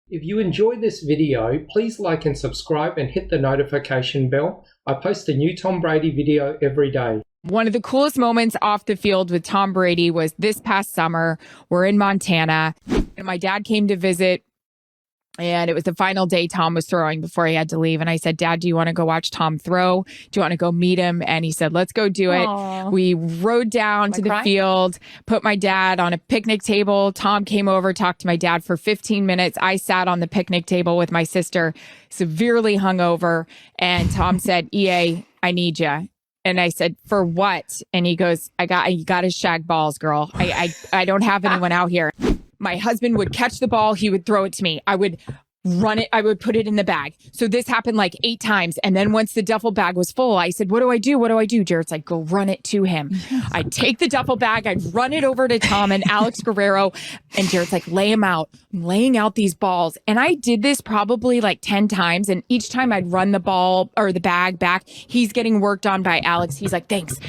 If you enjoyed this video, please like and subscribe and hit the notification bell. I post a new Tom Brady video every day. One of the coolest moments off the field with Tom Brady was this past summer. We're in Montana, and my dad came to visit, and it was the final day Tom was throwing before he had to leave. And I said, Dad, do you want to go watch Tom throw? Do you want to go meet him? And he said, let's go do it. Aww. We rode down to the field, put my dad on a picnic table. Tom came over, talked to my dad for 15 minutes. I sat on the picnic table with my sister, severely hungover. And Tom said, EA, I need you. And I said, for what? And he goes, you got to shag balls, girl. I don't have anyone out here. My husband would catch the ball. He would throw it to me. I would run it. I would put it in the bag. So this happened like 8 times. And then once the duffel bag was full, I said, what do I do? What do I do? Jared's like, go run it to him. I'd take the duffel bag. I'd run it over to Tom and Alex Guerrero. And Jared's like, lay him out. I'm laying out these balls. And I did this probably like 10 times. And each time I'd run the ball or the bag back, he's getting worked on by Alex. He's like, thanks,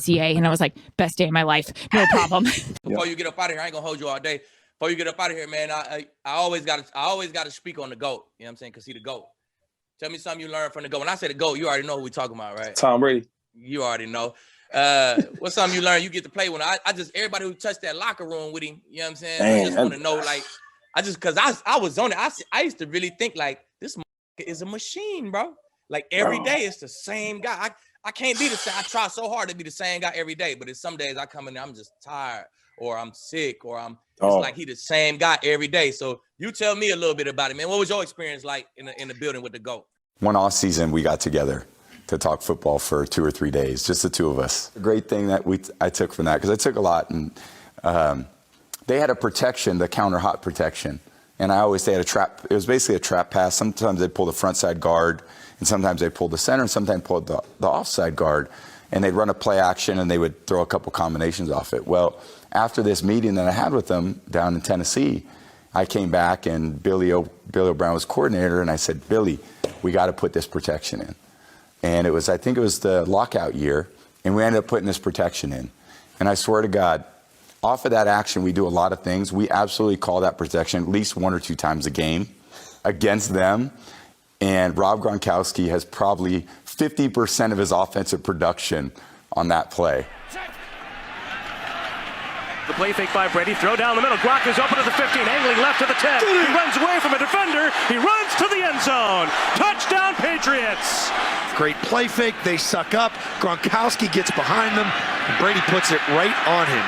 EA. And I was like, best day of my life. No problem. Before you get up out of here, I ain't gonna hold you all day. Before you get up out of here, man, I always gotta speak on the GOAT. You know what I'm saying? Cause he the GOAT. Tell me something you learned from the GOAT. When I say the GOAT, you already know who we talking about, right? Tom Brady. You already know. What's something you learned? You get to play when I just everybody who touched that locker room with him. You know what I'm saying? Man, I just want to know, like, cause I was on it. I used to really think like this is a machine, bro. Like every day it's the same guy. I can't be the same. I try so hard to be the same guy every day, but it's some days I come in there, I'm just tired, or I'm sick, or it's like he the same guy every day. So you tell me a little bit about it, man. What was your experience like in the building with the GOAT? One off season, we got together to talk football for 2 or 3 days, just the two of us. A great thing that I took from that, because I took a lot, and they had a protection, the counter hot protection, and I always say had a trap. It was basically a trap pass. Sometimes they'd pull the front side guard, and sometimes they'd pull the center, and sometimes pull the offside guard, and they'd run a play action, and they would throw a couple combinations off it. Well, after this meeting that I had with them down in Tennessee, I came back, and Billy O'Brien was coordinator, and I said, Billy, we got to put this protection in. And I think it was the lockout year, and we ended up putting this protection in. And I swear to God, off of that action, we do a lot of things. We absolutely call that protection at least 1 or 2 times a game against them. And Rob Gronkowski has probably 50% of his offensive production on that play. The play fake by Brady, throw down the middle. Gronk is open to the 15, angling left to the 10. He runs away from a defender. He runs to the end zone. Touchdown, Patriots. Great play fake. They suck up. Gronkowski gets behind them. And Brady puts it right on him.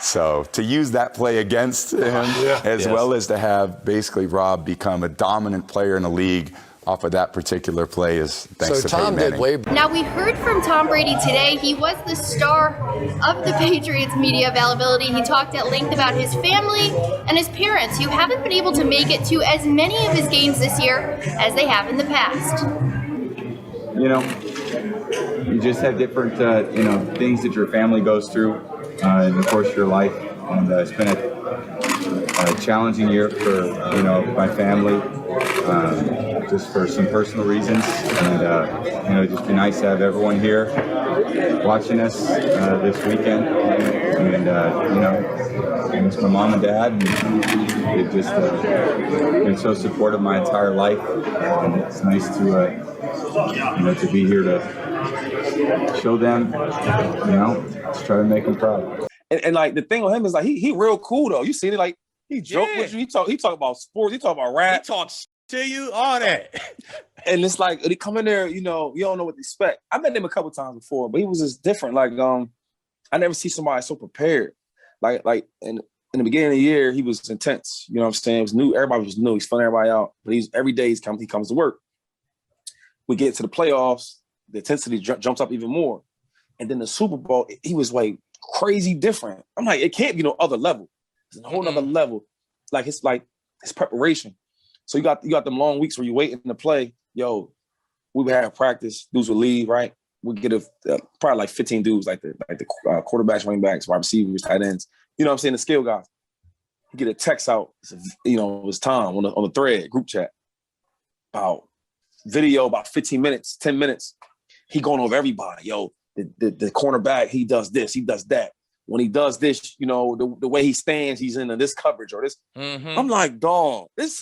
So to use that play against him, as well as to have basically Rob become a dominant player in the league off of that particular play is thanks to Peyton Manning. Now, we heard from Tom Brady today. He was the star of the Patriots media availability. He talked at length about his family and his parents, who haven't been able to make it to as many of his games this year as they have in the past. You know, you just have different, things that your family goes through in the course of your life. And it's been a challenging year for, my family. Just for some personal reasons, and it'd just be nice to have everyone here watching us this weekend. And I miss my mom and dad, and they've just been so supportive my entire life. And it's nice to be here to show them, just try to make them proud. And like the thing with him is like he real cool though. You see it, like he joke with you. He talk about sports. He talk about rap. He talks to you, all that. And it's like they come in there, you don't know what to expect. I met him a couple times before, but he was just different. Like I never see somebody so prepared. Like in the beginning of the year, he was intense. You know what I'm saying? It was new. Everybody was new. He's filling everybody out. But every day he comes to work. We get to the playoffs, the intensity jumps up even more. And then the Super Bowl, he was like crazy different. I'm like, it can't be no other level. It's a whole nother level. Like his preparation. So you got them long weeks where you waiting to play. Yo, we would have practice. Dudes would leave, right? We get probably like 15 dudes, like the quarterbacks, running backs, wide receivers, tight ends. You know what I'm saying? The skill guys. You get a text out. It was Tom on the thread group chat about video, about 15 minutes, 10 minutes. He going over everybody. Yo, the cornerback, he does this, he does that. when he does this, you know, the way he stands, he's in this coverage or this. I'm like, dog, it's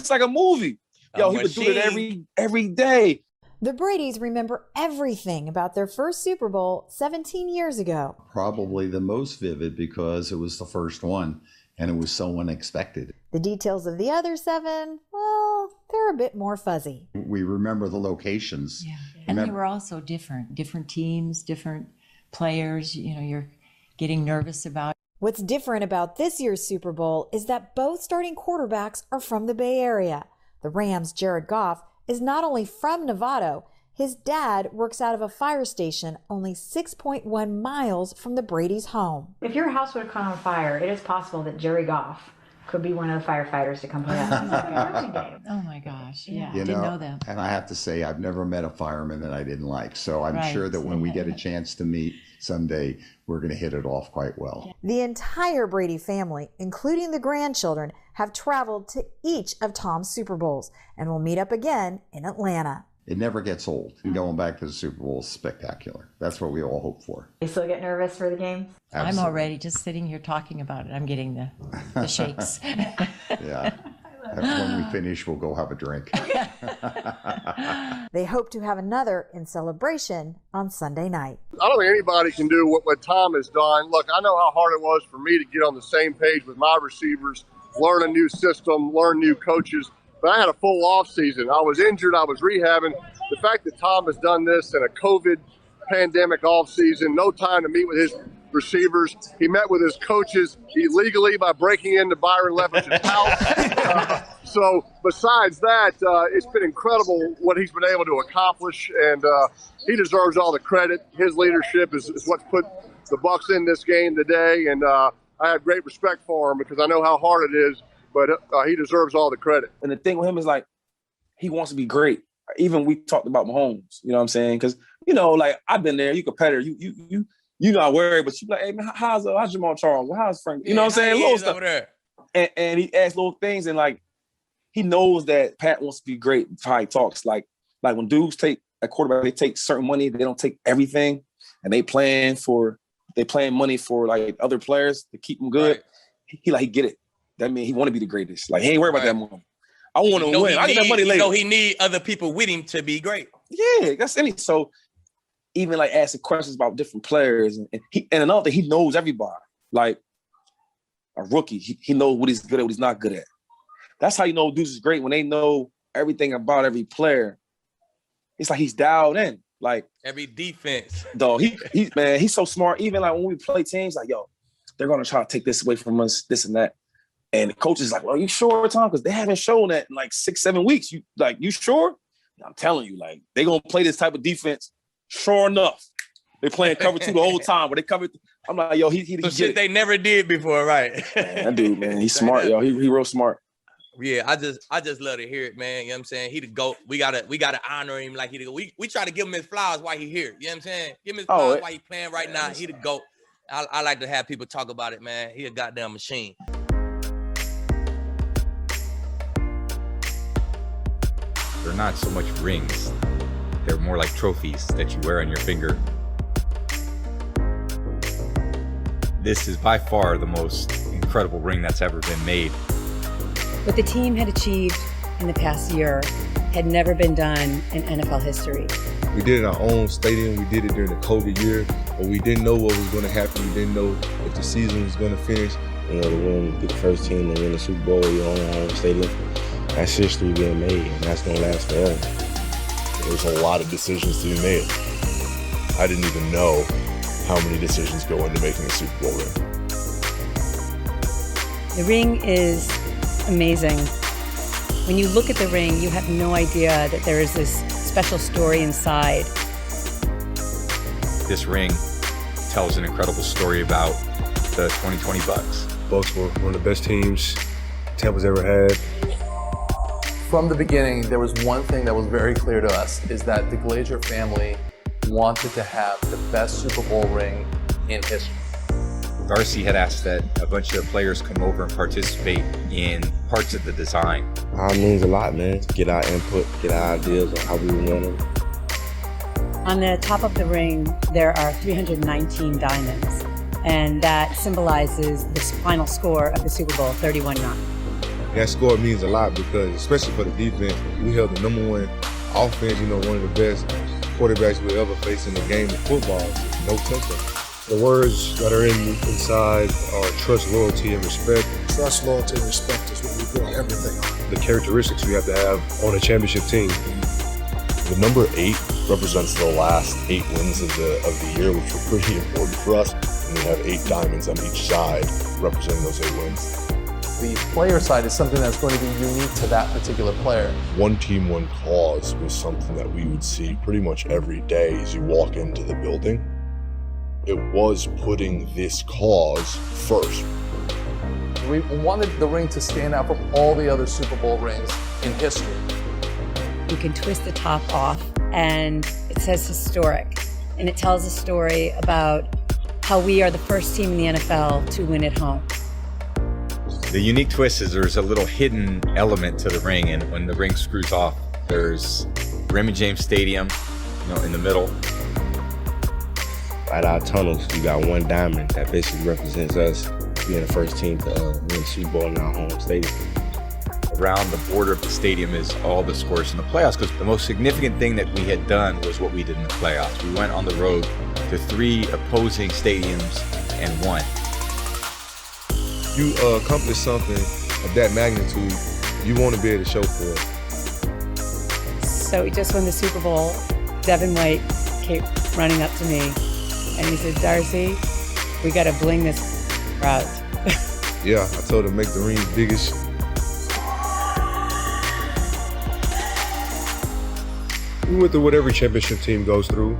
like a movie. Yo, he would do it every day. The Bradys remember everything about their first Super Bowl 17 years ago. Probably the most vivid because it was the first one and it was so unexpected. The details of the other 7, well, they're a bit more fuzzy. We remember the locations. Yeah. And they were also different teams, different players, you know, you're getting nervous about. What's different about this year's Super Bowl is that both starting quarterbacks are from the Bay Area. The Rams' Jared Goff is not only from Novato, his dad works out of a fire station only 6.1 miles from the Brady's home. If your house would have caught on fire, it is possible that Jerry Goff could be one of the firefighters to come put out. Oh my gosh, yeah, You didn't know, know that. And I have to say, I've never met a fireman that I didn't like. So I'm sure that when we get a chance to meet someday, we're going to hit it off quite well. The entire Brady family, including the grandchildren, have traveled to each of Tom's Super Bowls and will meet up again in Atlanta. It never gets old. And going back to the Super Bowl is spectacular. That's what we all hope for. You still get nervous for the games? Absolutely. I'm already just sitting here talking about it. I'm getting the shakes. Yeah. When we finish, we'll go have a drink. They hope to have another in celebration on Sunday night. I don't think anybody can do what Tom has done. Look, I know how hard it was for me to get on the same page with my receivers, learn a new system, learn new coaches. But I had a full off season. I was injured. I was rehabbing. The fact that Tom has done this in a COVID pandemic off season, no time to meet with his receivers. He met with his coaches illegally by breaking into Byron Leftwich's house. So besides that, it's been incredible what he's been able to accomplish, and he deserves all the credit. His leadership is what's put the Bucs in this game today, and I have great respect for him because I know how hard it is, but he deserves all the credit. And the thing with him is, like, he wants to be great. Even we talked about Mahomes, you know what I'm saying? Because, you know, like, I've been there. You competitor. You not worried, but you be like, hey, man, how's Jamal Charles? How's Frank? You know what I'm saying? Little stuff. And he asks little things, and, like, he knows that Pat wants to be great. How he talks. Like when dudes take a quarterback, they take certain money. They don't take everything, and they plan money for, like, other players to keep them good. Right. He get it. That means he want to be the greatest. Like, he ain't worried about that money. I want to win. I get that money later. You know, he need other people with him to be great. Yeah, that's any. So even, like, asking questions about different players, and another thing, he knows everybody. Like a rookie, he knows what he's good at, what he's not good at. That's how you know dudes is great, when they know everything about every player. It's like he's dialed in. Like every defense. Dog, he's so smart. Even, like, when we play teams, like, yo, they're gonna try to take this away from us, this and that. And the coach is like, well, you sure, Tom? Because they haven't shown that in like 6-7 weeks. You sure? I'm telling you, like, they gonna play this type of defense. Sure enough, they playing cover 2 the whole time. But they covered. I'm like, yo, he shit they never did before, right? Man, that dude, man, he's smart, yo. He real smart. Yeah, I just love to hear it, man. You know what I'm saying? He the GOAT. We gotta honor him like he the GOAT. We try to give him his flowers while he here. You know what I'm saying? Give him his flowers while he playing right now. He the GOAT. I like to have people talk about it, man. He a goddamn machine. They're not so much rings. They're more like trophies that you wear on your finger. This is by far the most incredible ring that's ever been made. What the team had achieved in the past year had never been done in NFL history. We did it in our own stadium. We did it during the COVID year, but we didn't know what was going to happen. We didn't know if the season was going to finish. You know, to be the first team to win the Super Bowl, you own our own stadium. That's history being made, and that's going to last forever. There's a lot of decisions to be made. I didn't even know how many decisions go into making a Super Bowl ring. The ring is amazing. When you look at the ring, you have no idea that there is this special story inside. This ring tells an incredible story about the 2020 Bucs. Bucs were one of the best teams Tampa's ever had. From the beginning, there was one thing that was very clear to us, is that the Glazer family wanted to have the best Super Bowl ring in history. Darcy had asked that a bunch of players come over and participate in parts of the design. It means a lot, man, to get our input, get our ideas on how we want it. On the top of the ring, there are 319 diamonds. and that symbolizes the final score of the Super Bowl, 31-9. That score means a lot because, especially for the defense, we held the #1 offense, one of the best quarterbacks we ever faced in the game of football. No touchdown. The words that are inside are trust, loyalty, and respect. Trust, loyalty, and respect is what we build everything on. The characteristics you have to have on a championship team. The number 8 represents the last 8 wins of the year, which were pretty important for us. And we have 8 diamonds on each side representing those 8 wins. The player side is something that's going to be unique to that particular player. One team, one cause was something that we would see pretty much every day as you walk into the building. It was putting this cause first. We wanted the ring to stand out from all the other Super Bowl rings in history. You can twist the top off and it says historic. And it tells a story about how we are the first team in the NFL to win at home. The unique twist is there's a little hidden element to the ring, and when the ring screws off, there's Raymond James Stadium, in the middle. At our tunnels, we got one diamond that basically represents us being the first team to win the Super Bowl in our home stadium. Around the border of the stadium is all the scores in the playoffs, because the most significant thing that we had done was what we did in the playoffs. We went on the road to 3 opposing stadiums and won. You accomplish something of that magnitude, you want to be able to show for it. So we just won the Super Bowl. Devin White came running up to me and he said, "Darcy, we got to bling this crowd." Yeah, I told him to make the rings biggest. We went through what every championship team goes through,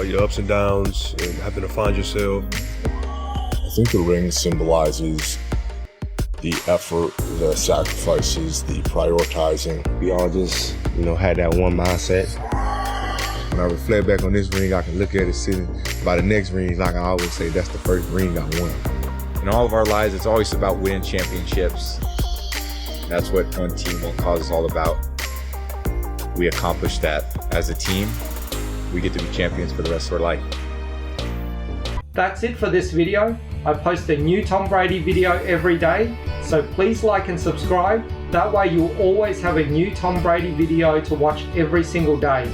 your ups and downs and having to find yourself. I think the ring symbolizes the effort, the sacrifices, the prioritizing. We all just, had that one mindset. When I reflect back on this ring, I can look at it sitting by the next ring, like I always say, that's the first ring I won. In all of our lives, it's always about winning championships. That's what one team, one cause is all about. We accomplished that as a team. We get to be champions for the rest of our life. That's it for this video. I post a new Tom Brady video every day, so please like and subscribe. That way you'll always have a new Tom Brady video to watch every single day.